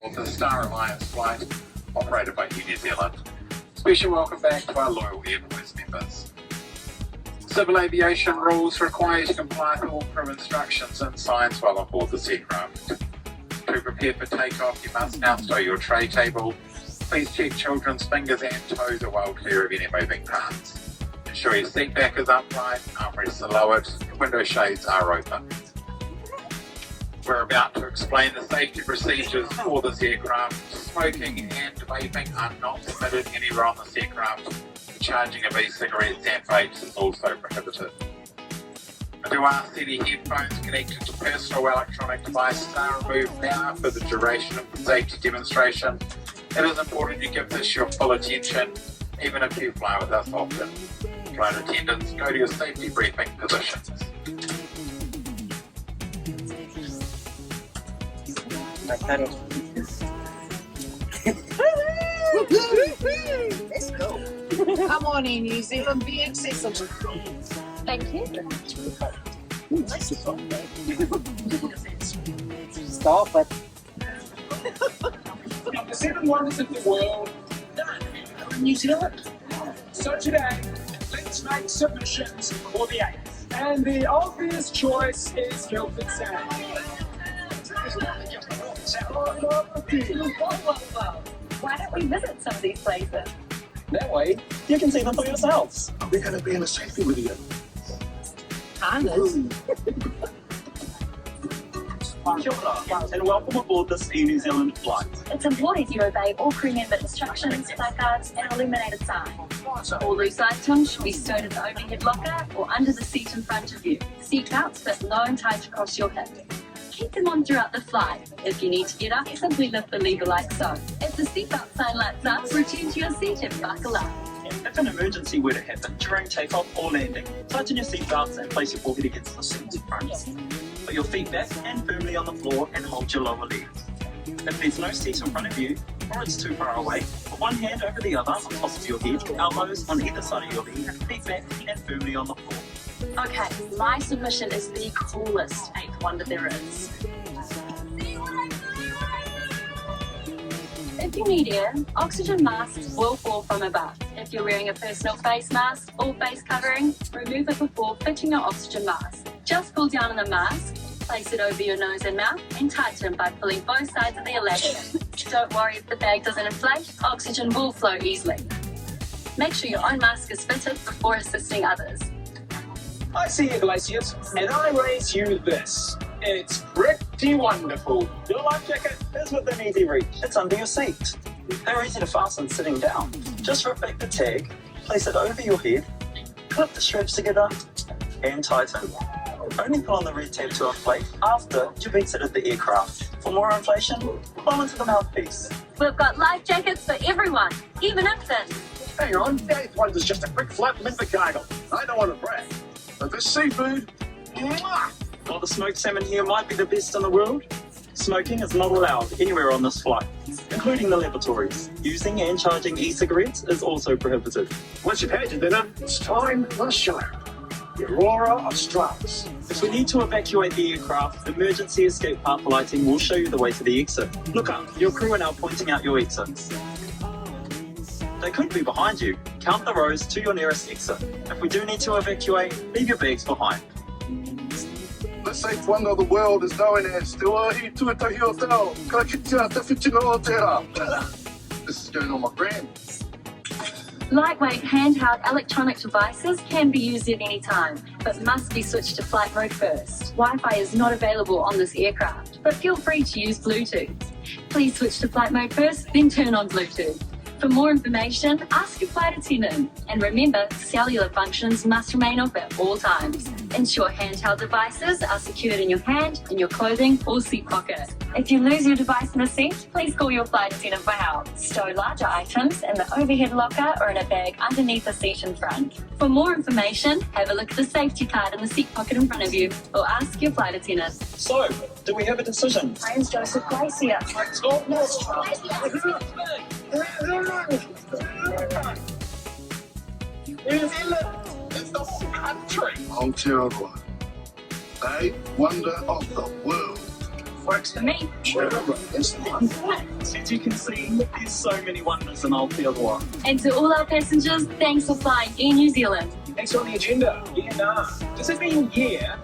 of the Star Alliance flight operated by New Zealand. Special welcome back to our loyal Airboys members. Civil aviation rules require you to comply with all crew instructions and signs while on board this aircraft. To prepare for takeoff, you must now stow your tray table. Please check children's fingers and toes are well clear of any moving parts. Ensure your seat back is upright, armrests are lowered, window shades are open. We're about to explain the safety procedures for this aircraft. Smoking and vaping are not permitted anywhere on this aircraft. Charging of e-cigarettes and vapes is also prohibited. I do ask that any headphones connected to personal electronic devices are removed now for the duration of the safety demonstration. It is important you give this your full attention, even if you fly with us often. Flight attendants, go to your safety briefing positions. Let's go. Come on in, New Zealand, be accessible. Thank you. Stop it. The 7 wonders of the world, New Zealand? So today, let's make submissions for the 8th. And the obvious choice is Guildford Sand. Why don't we visit some of these places? That way, you can see them for yourselves. Are we going to be in a safety with you? Harness. Kia ora, and welcome aboard this Air New Zealand flight. It's important you obey all crew member instructions, placards, and illuminated signs. All loose items should be stowed in the overhead locker or under the seat in front of you. Seat belts fit low and tight across your hip. Keep them on throughout the flight. If you need to get up, simply lift the lever like so. If the seatbelt sign lights up, return to your seat and buckle up. If an emergency were to happen during takeoff or landing, tighten your seatbelts and place your forehead against the seat in front. Put your feet back and firmly on the floor and hold your lower legs. If there's no seat in front of you, or it's too far away, put one hand over the other on top of your head, elbows on either side of your head, feet back and firmly on the floor. Okay, my submission is the coolest 8th wonder there is. If you need air, oxygen masks will fall from above. If you're wearing a personal face mask or face covering, remove it before fitting your oxygen mask. Just pull down on the mask, place it over your nose and mouth, and tighten by pulling both sides of the elastic. Don't worry if the bag doesn't inflate, oxygen will flow easily. Make sure your own mask is fitted before assisting others. I see you, Glaciers, and I raise you this. It's pretty wonderful. Your life jacket is within easy reach. It's under your seat. They're easy to fasten sitting down. Just rip back the tag, place it over your head, clip the straps together, and tighten. Only pull on the red tab to inflate after you've exited the aircraft. For more inflation, blow into the mouthpiece. We've got life jackets for everyone, even infants. Hang on, the 8th one's just a quick flap in the gaggle. I don't want to brag, but this seafood, mwah! While the smoked salmon here might be the best in the world, smoking is not allowed anywhere on this flight, including the lavatories. Using and charging e-cigarettes is also prohibited. Once you've had your dinner, it's time for the show. The Aurora Australis. If we need to evacuate the aircraft, emergency escape path lighting will show you the way to the exit. Look up, your crew are now pointing out your exits. They could be behind you. Count the rows to your nearest exit. If we do need to evacuate, leave your bags behind. The 8th wonder of the world is known as Te Wāhi Tuatahi Hotel. Ka kitea te whitino o te rā. This is going on my gram. Lightweight handheld electronic devices can be used at any time, but must be switched to flight mode first. Wi-Fi is not available on this aircraft, but feel free to use Bluetooth. Please switch to flight mode first, then turn on Bluetooth. For more information, ask your flight attendant. And remember, cellular functions must remain off at all times. Ensure handheld devices are secured in your hand, in your clothing, or seat pocket. If you lose your device in the seat, please call your flight attendant for help. Stow larger items in the overhead locker or in a bag underneath the seat in front. For more information, have a look at the safety card in the seat pocket in front of you, or ask your flight attendant. So, do we have a decision? My name's Joseph Glacier. New Zealand is the country. Aotearoa, the 8th wonder of the world. Works for me. As you can see, there's so many wonders in Aotearoa. And to all our passengers, thanks for flying Air New Zealand. Next on the agenda, Vietnam. Does it mean yeah